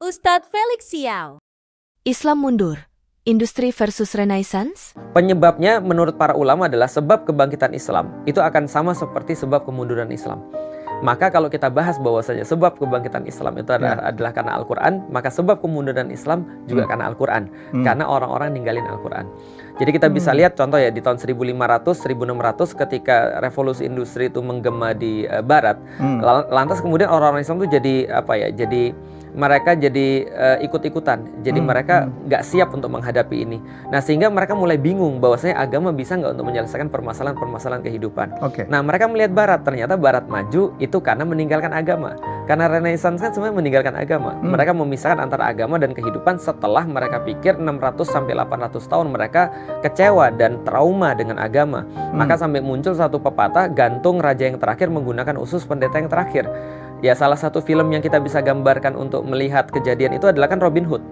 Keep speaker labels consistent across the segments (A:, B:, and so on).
A: Ustadz Felix Siau.
B: Islam mundur, industri versus renaissance?
C: Penyebabnya menurut para ulama adalah sebab kebangkitan Islam itu akan sama seperti sebab kemunduran Islam. Maka kalau kita bahas bahwasanya sebab kebangkitan Islam itu adalah karena Al-Quran, maka sebab kemunduran Islam juga karena Al-Quran. Karena orang-orang ninggalin Al-Quran. Jadi kita bisa lihat contoh ya di tahun 1500-1600 ketika revolusi industri itu menggema di Barat. Lantas kemudian orang-orang Islam itu jadi mereka jadi ikut-ikutan. Jadi mereka nggak siap untuk menghadapi ini. Nah sehingga mereka mulai bingung bahwasanya agama bisa nggak untuk menyelesaikan permasalahan-permasalahan kehidupan. Nah mereka melihat Barat, ternyata Barat maju itu karena meninggalkan agama. Karena Renaissance kan sebenarnya meninggalkan agama. Mereka memisahkan antara agama dan kehidupan setelah mereka pikir 600-800 tahun mereka kecewa dan trauma dengan agama. Maka sampai muncul satu pepatah, gantung raja yang terakhir menggunakan usus pendeta yang terakhir. Ya salah satu film yang kita bisa gambarkan untuk melihat kejadian itu adalah kan Robin Hood.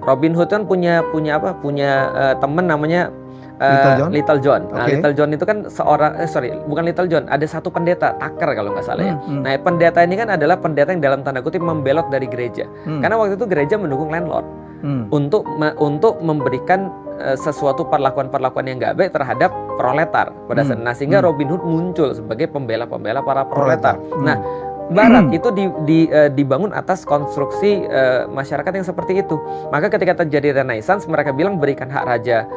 C: Robin Hood kan punya teman namanya Little John. Nah, Little John itu kan bukan Little John, ada satu pendeta, Tucker kalau nggak salah ya. Nah, pendeta ini kan adalah pendeta yang dalam tanda kutip membelot dari gereja. Karena waktu itu gereja mendukung landlord untuk memberikan sesuatu perlakuan-perlakuan yang nggak baik terhadap proletar pada saat. Nah, sehingga Robin Hood muncul sebagai pembela-pembela para proletar. Nah, Barat itu dibangun atas konstruksi masyarakat yang seperti itu. Maka ketika terjadi Renaissance, mereka bilang berikan raja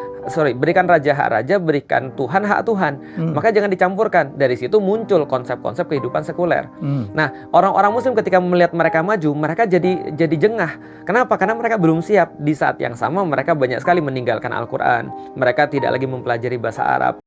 C: hak raja, berikan Tuhan hak Tuhan. Maka jangan dicampurkan. Dari situ muncul konsep-konsep kehidupan sekuler. Nah, orang-orang Muslim ketika melihat mereka maju, mereka jadi jengah. Kenapa? Karena mereka belum siap. Di saat yang sama mereka banyak sekali meninggalkan Al-Quran. Mereka tidak lagi mempelajari bahasa Arab.